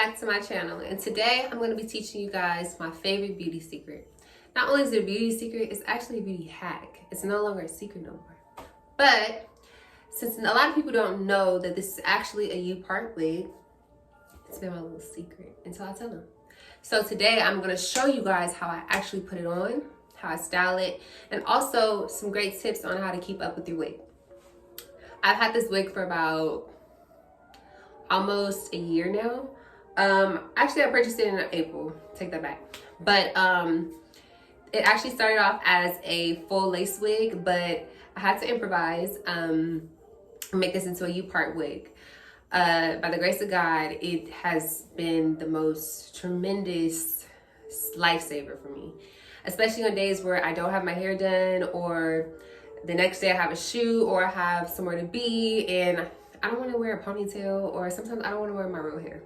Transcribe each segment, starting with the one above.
back to my channel, and today I'm going to be teaching you guys my favorite beauty secret. Not only is it a beauty secret, it's actually a beauty hack. It's no longer a secret no more. But since a lot of people don't know that this is actually a U-part wig, it's been my little secret until I tell them. So today I'm going to show you guys how I actually put it on, how I style it, and also some great tips on how to keep up with your wig. I've had this wig for about almost a year now. Actually I purchased it in April, take that back. But it actually started off as a full lace wig, but I had to improvise, make this into a U-part wig. By the grace of God, it has been the most tremendous lifesaver for me, especially on days where I don't have my hair done, or the next day I have a shoot, or I have somewhere to be and I don't want to wear a ponytail, or sometimes I don't want to wear my real hair.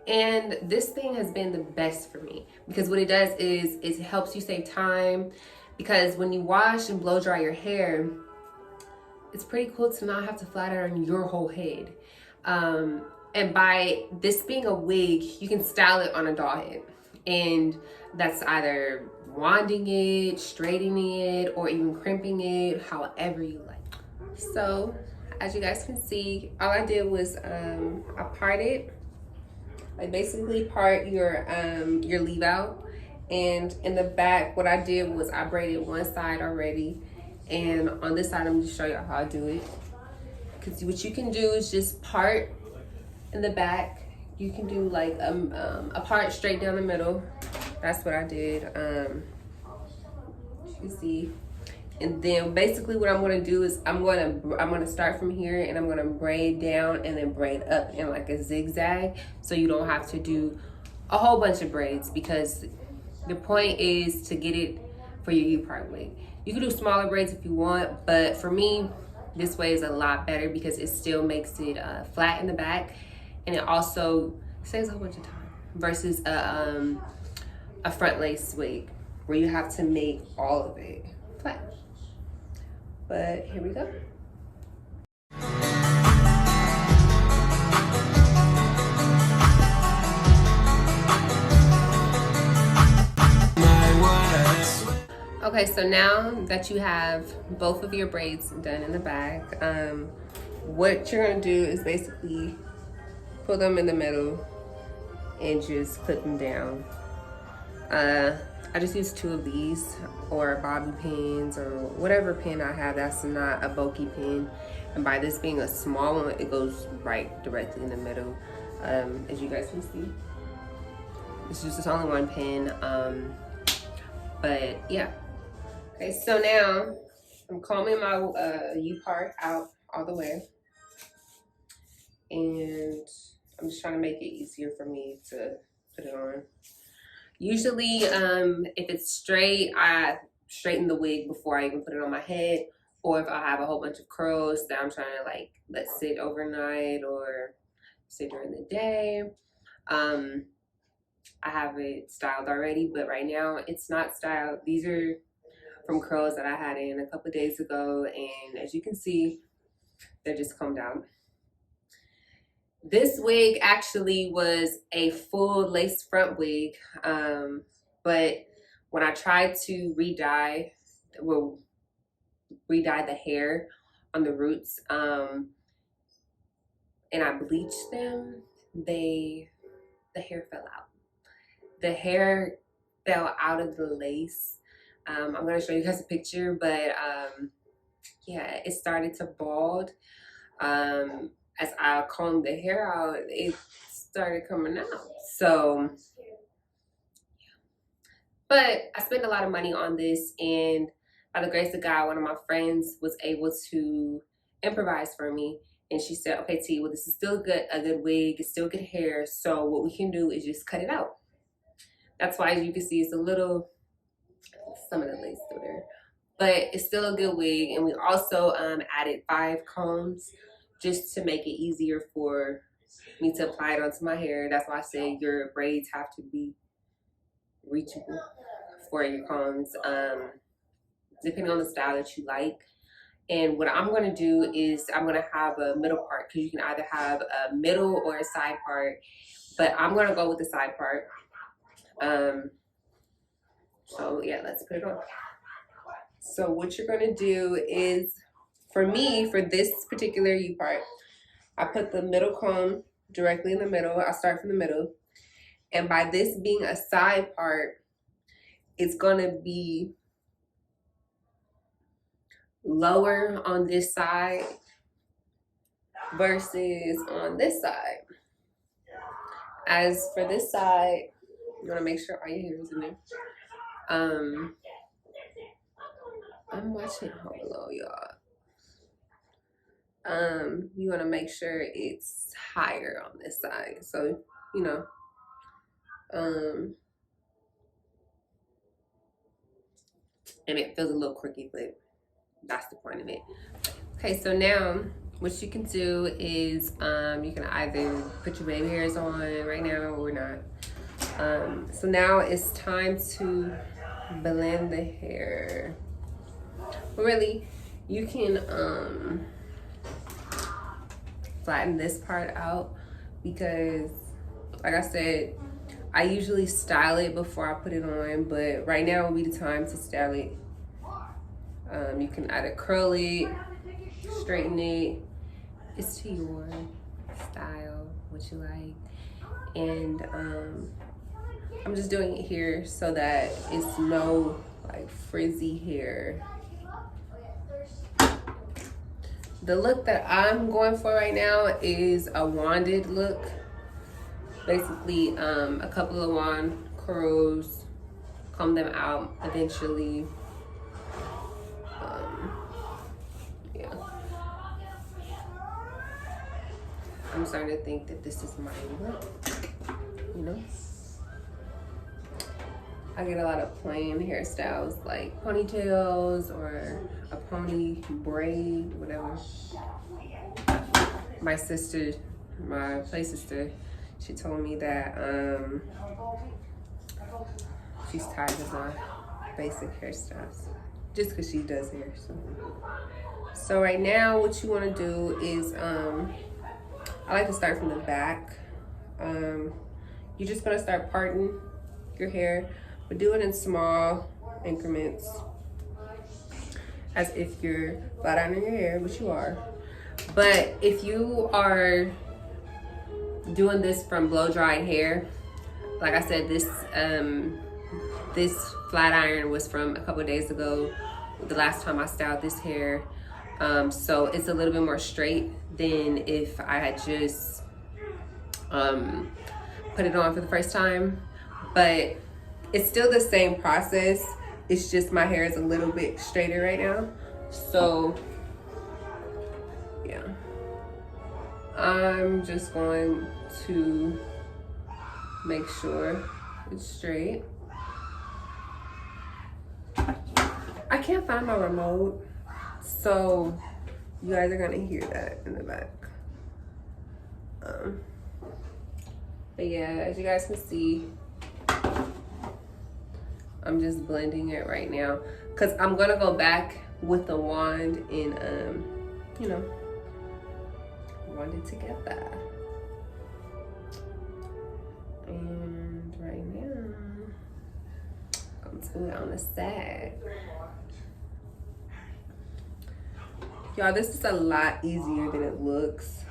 And this thing has been the best for me because what it does is it helps you save time, because when you wash and blow dry your hair, it's pretty cool to not have to flat iron your whole head. And by this being a wig, you can style it on a doll head, and that's either wanding it, straightening it, or even crimping it, however you like. So as you guys can see, all I did was I parted, I basically part your leave out, and in the back what I did was I braided one side already, and on this side I'm just show you how I do it. Because what you can do is just part in the back. You can do like a part straight down the middle. That's what I did. You see. And then basically what I'm going to do is I'm going to start from here, and I'm going to braid down and then braid up in like a zigzag, so you don't have to do a whole bunch of braids, because the point is to get it for your U-part wig. You can do smaller braids if you want, but for me this way is a lot better because it still makes it flat in the back, and it also saves a whole bunch of time versus a front lace wig where you have to make all of it flat. But here we go. Okay, so now that you have both of your braids done in the back, what you're gonna do is basically put them in the middle and just clip them down. I just use 2 of these, or bobby pins, or whatever pin I have that's not a bulky pin. And by this being a small one, it goes right directly in the middle, as you guys can see. It's only one pin, but yeah. Okay, so now I'm combing my U-part out all the way, and I'm just trying to make it easier for me to put it on. Usually, if it's straight, I straighten the wig before I even put it on my head. Or if I have a whole bunch of curls that I'm trying to like let sit overnight or sit during the day, I have it styled already. But right now it's not styled. These are from curls that I had in a couple of days ago, and as you can see, they're just combed out. This wig actually was a full lace front wig, but when I tried to re-dye the hair on the roots, and I bleached them, the hair fell out. The hair fell out of the lace. I'm gonna show you guys a picture, but yeah, it started to bald. As I combed the hair out, it started coming out. So, but I spent a lot of money on this, and by the grace of God, one of my friends was able to improvise for me. And she said, okay, T, well, this is still a good wig, it's still good hair. So what we can do is just cut it out. That's why, as you can see, it's a little, some of the lace through there, but it's still a good wig. And we also added 5 combs just to make it easier for me to apply it onto my hair. That's why I say your braids have to be reachable for your combs, depending on the style that you like. And what I'm gonna do is I'm gonna have a middle part, because you can either have a middle or a side part, but I'm gonna go with the side part. So yeah, let's put it on. So what you're gonna do is, for me, for this particular U part, I put the middle comb directly in the middle. I start from the middle. And by this being a side part, it's gonna be lower on this side versus on this side. As for this side, you wanna make sure all your hair is in there. I'm watching Home Alone, y'all. You wanna make sure it's higher on this side. So, you know, and it feels a little crooked, but that's the point of it. Okay, so now what you can do is you can either put your baby hairs on right now or not. So now it's time to blend the hair. Really, you can flatten this part out, because like I said, I usually style it before I put it on, but right now would be the time to style it. You can either curl it, straighten it. It's to your style, what you like. And I'm just doing it here so that it's no like frizzy hair. The look that I'm going for right now is a wanded look. Basically, a couple of wand curls, comb them out eventually. Yeah. I'm starting to think that this is my look, you know? I get a lot of plain hairstyles like ponytails or a pony braid, whatever. My sister, my play sister, she told me that she's tired of my basic hairstyles, just because she does hair. So right now, what you want to do is, I like to start from the back. You're just gonna start parting your hair, but do it in small increments, as if you're flat ironing your hair, which you are. But if you are doing this from blow dried hair, like I said, this flat iron was from a couple of days ago, the last time I styled this hair. So it's a little bit more straight than if I had just put it on for the first time. But it's still the same process. It's just my hair is a little bit straighter right now. So yeah, I'm just going to make sure it's straight. I can't find my remote, so you guys are gonna hear that in the back. But yeah, as you guys can see, I'm just blending it right now, because I'm gonna go back with the wand and you know, wand it together. And right now, I'm gonna do it on the side. Y'all, this is a lot easier than it looks.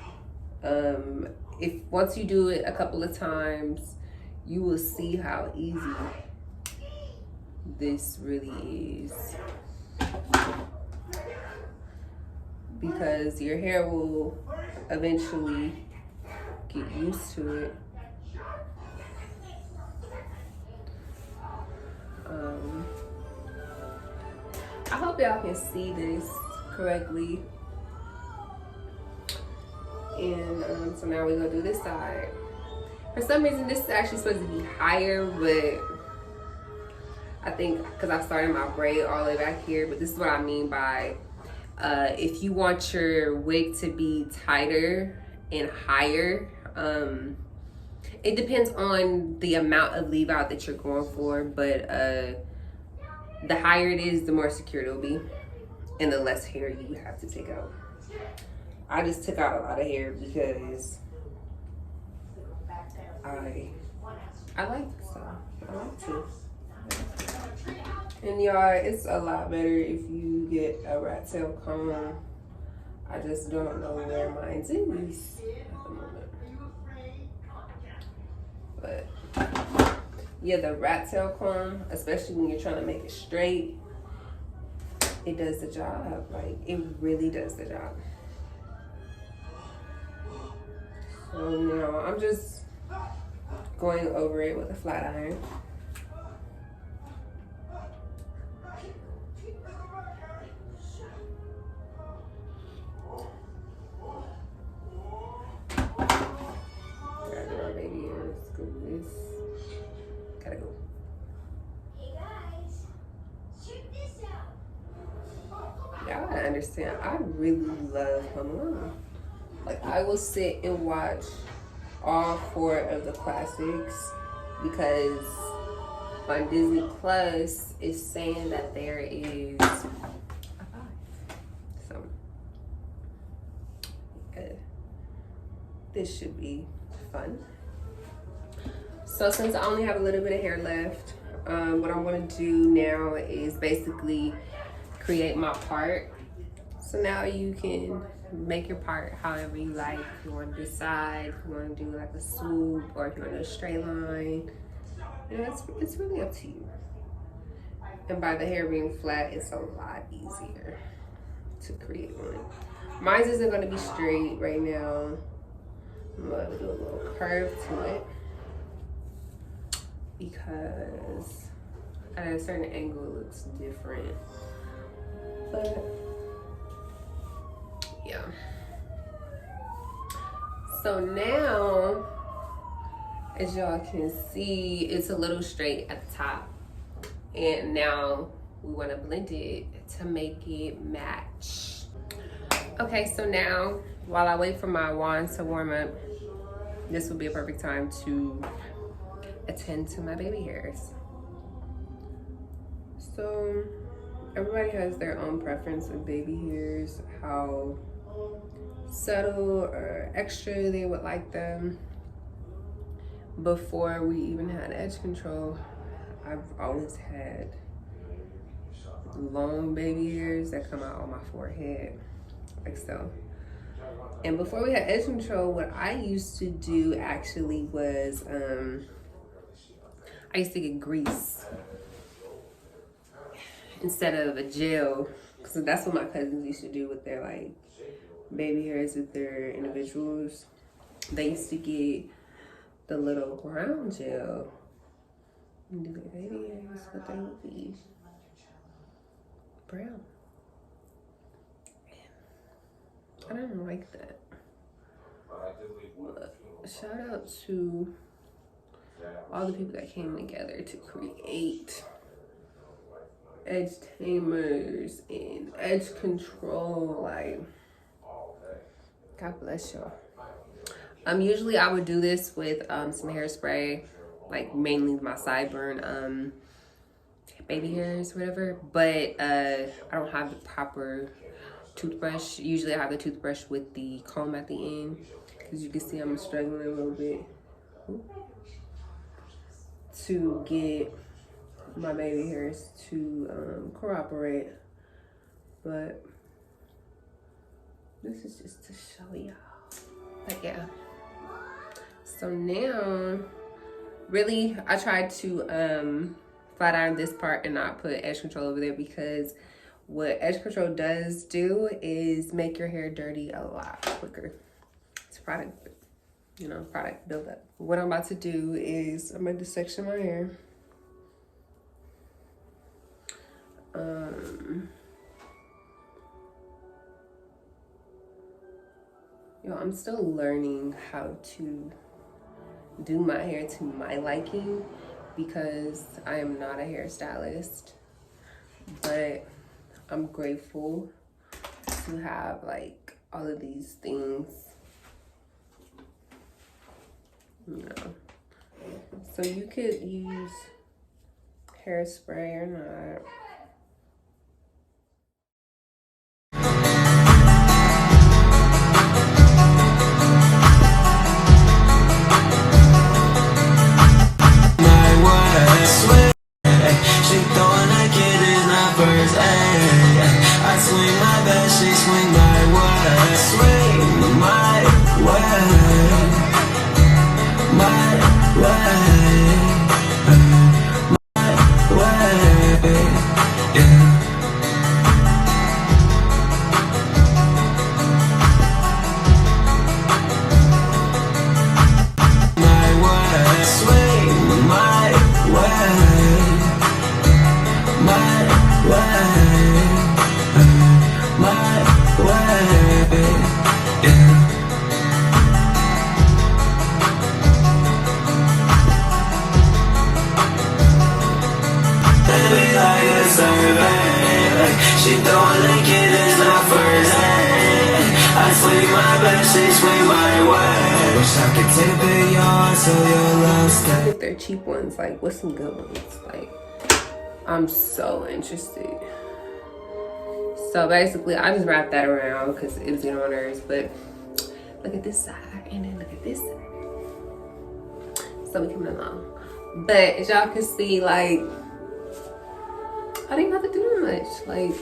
If once you do it a couple of times, you will see how easy this really is, because your hair will eventually get used to it. I hope y'all can see this correctly. And so now we're gonna do this side. For some reason, this is actually supposed to be higher, but I think because I started my braid all the way back here. But this is what I mean by if you want your wig to be tighter and higher, it depends on the amount of leave out that you're going for, but the higher it is, the more secure it'll be. and the less hair you have to take out. I just took out a lot of hair because I like stuff. I like to. And y'all, it's a lot better if you get a rat tail comb. I just don't know where mine is at the moment. But yeah, the rat tail comb, especially when you're trying to make it straight, it does the job. Like, it really does the job. So now I'm just going over it with a flat iron. Gotta do our baby hairs. Go with this. Gotta go. Hey guys, check this out. Y'all gotta understand, I really love Home Alone. Like, I will sit and watch all 4 of the classics because on Disney Plus it's saying that there is a 5. So this should be fun. So since I only have a little bit of hair left, what I'm going to do now is basically create my part. So now you can make your part however you like. If you want to decide, if you want to do like a swoop, or if you want to do a straight line, you know, it's really up to you. And by the hair being flat, it's a lot easier to create one. Mine isn't going to be straight right now. I'm going to do a little curve to it because at a certain angle it looks different. But yeah. So now, as y'all can see, it's a little straight at the top. And now we want to blend it to make it match. Okay, so now while I wait for my wand to warm up, this will be a perfect time to attend to my baby hairs. So everybody has their own preference of baby hairs, how subtle or extra they would like them. Before we even had edge control, I've always had long baby hairs that come out on my forehead, like so. And before we had edge control, what I used to do actually was, I used to get grease instead of a gel, because that's what my cousins used to do with their like baby hairs with their individuals. They used to get the little brown gel and do their baby hairs, but they would be brown. I don't like that. But shout out to all the people that came together to create edge tamers and edge control. Like, God bless y'all. Usually I would do this with some hairspray, like mainly my sideburn baby hairs, whatever. But I don't have the proper toothbrush. Usually I have the toothbrush with the comb at the end, because you can see I'm struggling a little bit to get my baby hairs to cooperate. But this is just to show y'all. But yeah. So now, really, I tried to flat iron this part and not put edge control over there, because what edge control does do is make your hair dirty a lot quicker. It's product, you know, product buildup. What I'm about to do is I'm going to section my hair. I'm still learning how to do my hair to my liking, because I am not a hairstylist, but I'm grateful to have like all of these things, you know. So you could use hairspray or not. first, ayy. I swing my best, she swing my way. Swing my way, my way, my way, yeah. She don't like it, it's not first hand. I swing my best, she swing my way. Wish I could take a bit of yours so your love stay. If they're cheap ones, like what's some good ones? Like, I'm so interested. So basically, I just wrapped that around because it was getting on my nerves. But look at this side, and then look at this side. So we coming along. But as y'all can see, like, I didn't have to do much. Like,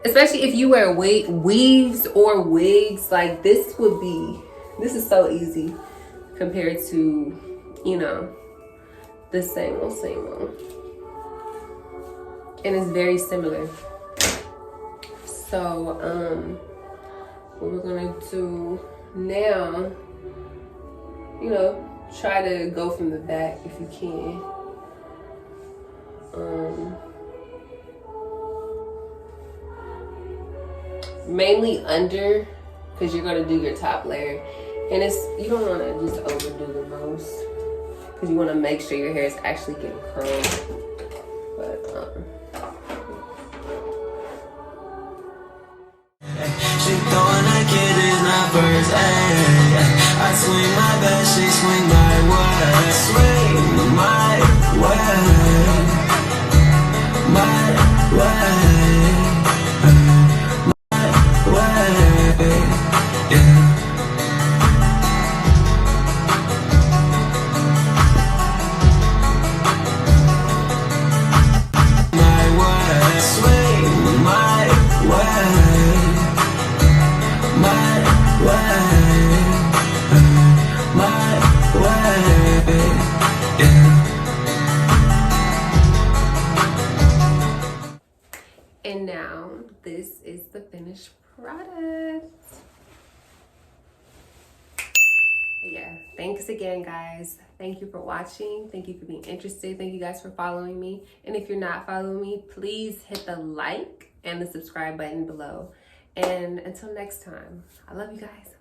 especially if you wear weaves or wigs, like this is so easy compared to, you know, the same old. And it's very similar. So, what we're gonna do now, you know, try to go from the back if you can. Mainly under, because you're gonna do your top layer, and you don't want to just overdo the most, because you want to make sure your hair is actually getting curled. But she throwing like it is not first, ayy. I swing my best, she swing my way. Swing my way, my way. And now this is the finished product. But yeah, thanks again, guys. Thank you for watching. Thank you for being interested. Thank you guys for following me. And if you're not following me, please hit the like and the subscribe button below. And until next time, I love you guys.